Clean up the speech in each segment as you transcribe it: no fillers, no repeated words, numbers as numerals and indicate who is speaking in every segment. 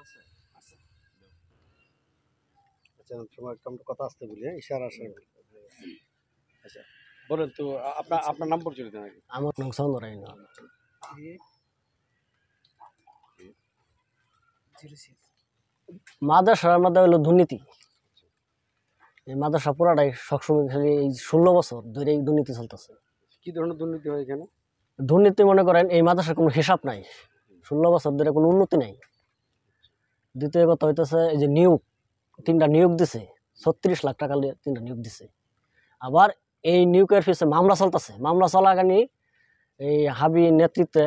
Speaker 1: আচ্ছা তোমার একটা কথা আসতে বলি, হ্যাঁ ইশারা আসে। আচ্ছা বলেন তো, আপনার আপনার নাম পরিচয় দেন আগে।
Speaker 2: আমার নাম সৌন্দরায় না। মাদ্রাসার মধ্যে হলো দুর্নীতি। এই মাদ্রাসা পুরাটাই সবসময় খালি এই 16 বছর ধরে এই দুর্নীতি চলতেছে।
Speaker 1: কি ধরনের দুর্নীতি হয় এখানে?
Speaker 2: দুর্নীতি মনে করেন এই মাদ্রাসার কোনো হিসাব নাই, 16 বছর ধরে কোনো উন্নতি নাই। দ্বিতীয় কথা হইতেছে এই যে নিয়োগ, 3টা নিয়োগ দিছে, 36 লাখ টাকা 3টা নিয়োগ দিছে। আবার এই নিয়োগের পিছনে মামলা চলতেছে। মামলা চলাকালীন এই হাবি নেতৃত্বে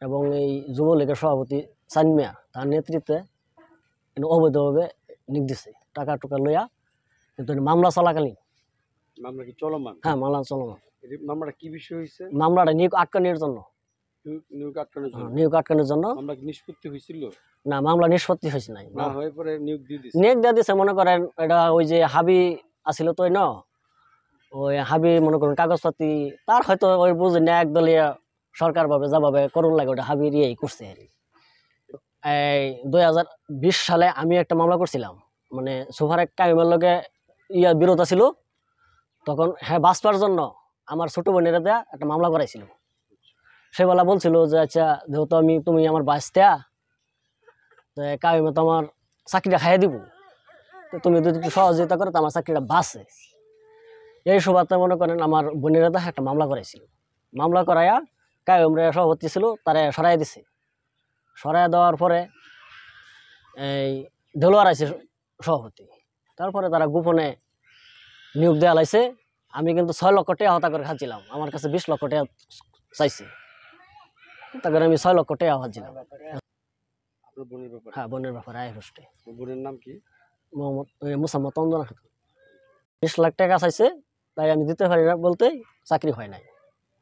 Speaker 2: এবং এই যুবলীগের সভাপতি সানমিয়া তার নেতৃত্বে অবৈধভাবে নিয়োগ দিছে টাকা টুকা লইয়া, কিন্তু মামলা চলাকালীন।
Speaker 1: মামলা কি চলমান?
Speaker 2: হ্যাঁ, মামলা চলমান।
Speaker 1: মামলাটা কি বিষয় হয়েছে?
Speaker 2: মামলাটা নিয়োগ আটকানোর জন্য।
Speaker 1: নিয়োগ আটকানোর জন্য?
Speaker 2: নিয়োগ আটকানোর জন্য।
Speaker 1: মামলা কি নিষ্পত্তি হয়েছিল?
Speaker 2: না, মামলা নিষ্পত্তি হয়েছে নাই।
Speaker 1: না হয়ে পরে নিয়োগ দিয়ে দিছে।
Speaker 2: নিয়োগ দিয়ে দিছে মনে করেন এটা ওই যে হাবি আছিল তো ন, ওই হাবি মনে করেন কাগজপাতি তার হয়তো ওই বুঝে না একদলীয় সরকার ভাবে যাভাবে করুন লাগে ওটা হাবির ইয়েই করছে আর কি। এই 2020 সালে আমি একটা মামলা করছিলাম, মানে সুফারে কাইমের লগে বিরোধ ছিল। তখন হ্যাঁ বাঁচবার জন্য আমার ছোট বোনেরা দেয়া একটা মামলা করাইছিল। সেবেলা বলছিল যে আচ্ছা যেহেতু তুমি আমার বাঁচতে কাইমে তো আমার চাকরিটা খাইয়ে দিব, তো তুমি যদি একটু সহযোগিতা করো তো আমার চাকরিটা বাঁচে। এই সুবাদে মনে করেন আমার বোনেরা দেখা একটা মামলা করাইছিল। মামলা করাইয়া কাইমরে সভাপতি ছিল তারা সরাই দিছে। সরাই দেওয়ার পরে এই দেলোয়ার আইছে সভাপতি। তারপরে তারা গোপনে নিয়োগ দেওয়া লাইছে। আমি কিন্তু 6 লক্ষ টাকা হতা করে খাচ্ছিলাম, আমার কাছে 20 লক্ষ টাকা চাইছি, তারপরে আমি 6 লক্ষ টাকা খাচ্ছিলাম।
Speaker 1: আপনার বোনের ব্যাপারে?
Speaker 2: হ্যাঁ, বোনের ব্যাপারে আয় হোস্টে।
Speaker 1: বোনের নাম কি?
Speaker 2: মুসাম্মদ তন্দনা খাতুন। 20 লাখ টাকা চাইছে, তাই আমি দিতে পারি না বলতে চাকরি হয় নাই।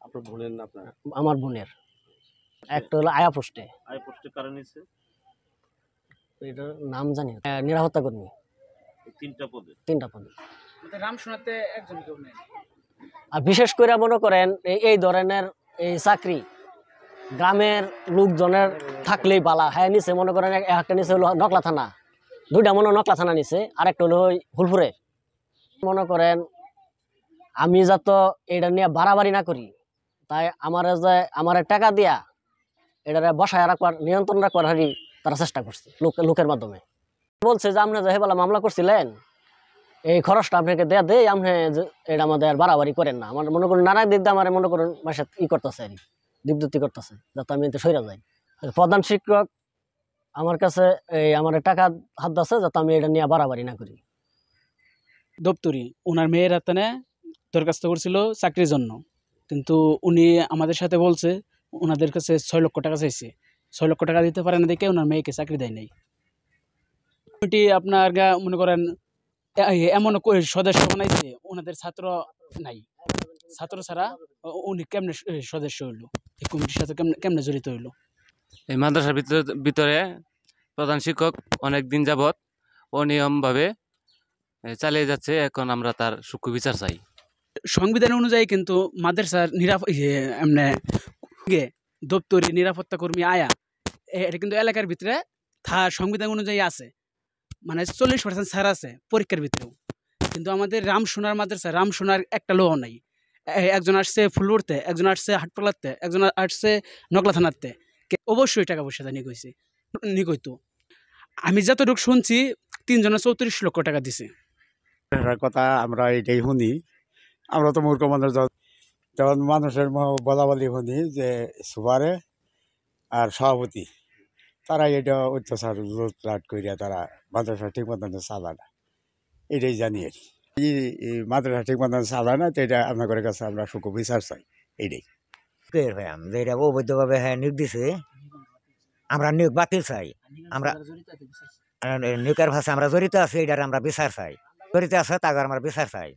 Speaker 1: আপনার বোনের না আপনার?
Speaker 2: আমার বোনের। একটা হলো আয়া পোস্টে।
Speaker 1: আয় পোস্টে কারণ নিছে?
Speaker 2: এটার নাম জানি না। নিরাপত্তা কর্মী।
Speaker 1: 3টা পদে?
Speaker 2: 3টা পদে।
Speaker 3: রাম শোনাতে একজন কেউ নেই।
Speaker 2: আর বিশেষ করে মনে করেন এই ধরনের এই চাকরি গ্রামের লোকজনের থাকলেই বালা। হ্যাঁ নিচে মনে করেন একটা নিচে হলো নকলা থানা, 2টা মনে নকলা থানা নিচে, আরেকটা হলো ফুলপুরে। মনে করেন আমি যাতে এটা নিয়ে বাড়াবাড়ি না করি, তাই আমার টাকা দিয়া এটা বসায় রাখবার, নিয়ন্ত্রণ রাখবার হারি তারা চেষ্টা করছে লোকের মাধ্যমে। বলছে যে আপনি যে হেবেলা মামলা করছিলেন এই খরচটা আপনাকে দেয়া দেয়, আপনি এটা আমাদের বাড়াবাড়ি করেন না। আমার মনে করুন নানা দিক দিয়ে আমার মনে করুন মাসে করতেছে আর দিবদূতি করতেছে যাতে আমি এতে সইরা যাই। প্রধান শিক্ষক আমার কাছে এই আমার টাকা হাত দিচ্ছে যাতে আমি এটা নিয়ে বাড়াবাড়ি না করি।
Speaker 3: দপ্তরি ওনার মেয়ের হাতে দরখাস্ত করছিল চাকরির জন্য, কিন্তু উনি আমাদের সাথে বলছে ওনাদের কাছে 6 লক্ষ টাকা চাইছে। 6 লক্ষ টাকা দিতে পারে না দেখে ওনার মেয়েকে চাকরি দেয় নাই। কমিটি আপনার মনে করেন এমন সদস্য বানাইছে, ওনাদের ছাত্র নাই। ছাত্র ছাড়া উনি কেমনে সদস্য হইলো, এই কমিটির সাথে কেমনে জড়িত হইলো?
Speaker 4: এই মাদ্রাসার ভিতরে প্রধান শিক্ষক অনেক দিন যাবৎ অনিয়মভাবে চালিয়ে যাচ্ছে। এখন আমরা তার সূক্ষ্ম বিচার চাই।
Speaker 3: সংবিধান অনুযায়ী কিন্তু মাদ্রাসার দপ্তরি নিরাপত্তা কর্মী আয়া এটা কিন্তু এলাকার ভিতরে সংবিধান অনুযায়ী আছে, মানে 40% ছাড় আছে পরীক্ষার ভিতরেও। কিন্তু আমাদের রামসোনার মাদ্রাসা, রামসোনার একটা লোক নাই। একজন আসছে ফুলপুরতে, একজন আসছে হাটপালাতে, একজন আসছে নকলা থানাতে। অবশ্যই টাকা পয়সা নিয়ে গেছে, নিয়ে গইতো। আমি যতটুকু শুনছি 3 জনে 34 লক্ষ টাকা দিছে।
Speaker 5: কথা আমরা এটাই শুনি। আমরা তো মূর্খ মানুষ, যখন মানুষের বলা বলি শুনি যে সুপারে আর সভাপতি তারা এটা অত্যাচার লুটপাট করিয়া তারা মাদ্রাসা ঠিক মতন চালায় না, এটাই জানি আর কি। মাদ্রাসা ঠিক মতন চালায় না, তো এটা আপনাদের কাছে আমরা সূক্ষ্ম বিচার চাই। এইটাই
Speaker 6: যে এটা অবৈধভাবে হ্যাঁ নিয়োগ দিছে, আমরা নিয়োগ বাতিল চাই। আমরা নিয়োগের ভাষা আমরা জড়িত আছি, এটার আমরা বিচার চাই। জড়িত আছে তাকে আমরা বিচার চাই।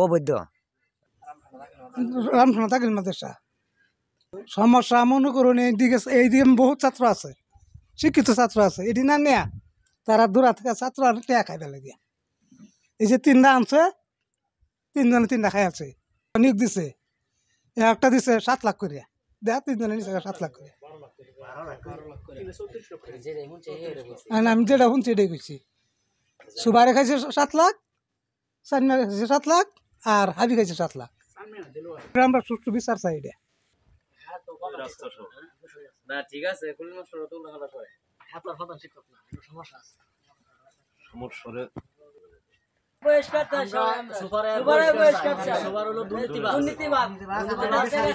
Speaker 6: অবৈধ
Speaker 7: রামসোনা থাকিল মাদ্রাসা সমস্যা মনে করুন এইদিকে বহুত ছাত্র আছে, শিক্ষিত ছাত্র আছে, এটি না নেয়া তারা দূরা থেকে ছাত্র আর টেয়া খাই ফেলে গিয়া। এই যে 3টা আনছে, 3 জনে 3টা খাই আছে। নিয়োগ দিছে একটা দিছে 7 লাখ করিয়া, দেয়া 3 জনে নিচে 7 লাখ করে। আর আমি যেটা শুনছি এটাই কইছি সুবারে খাইছে 7 লাখ, সানমিয়া খাইছে 7 লাখ, আর হাবি খাইছে 7 লাখ। আমরা সুষ্ঠু বিচার চাই এটা।
Speaker 2: না ঠিক আছে কুলিন মাস্টার তো লাগালা করে হাতার প্রধান শিক্ষক না একটু সমস্যা আছে বহিষ্কার চাই সুপারের বহিষ্কার চাই সুপার হলো দুর্নীতিবাজ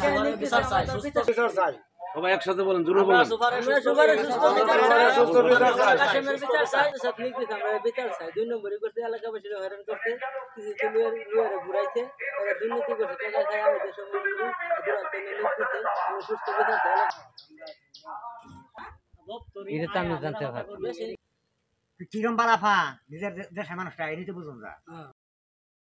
Speaker 2: সুপারের বিচার চাই
Speaker 1: বিচার চাই সবাই একসাথে বলেন জোরে বলেন
Speaker 2: সুপারের সুস্থ বিচার চাই কাশেমের বিচার চাই সাকলিক আমরা বিচার চাই 2 নম্বরই করতে এলাকাবাসীরা হয়রান করতে কিছু লুয়ারে ঘুরাইতে ওরা দুর্নীতি করতে টাকা খায় আমাদের সমাজে দুরাতে নিয়ে দিতে আমরা সুস্থ বিচার চাই
Speaker 6: এটা তো আমি জানতে পারছি কিরম বালাফা নিজের দেশের মানুষটা এটি তো বুঝুন যা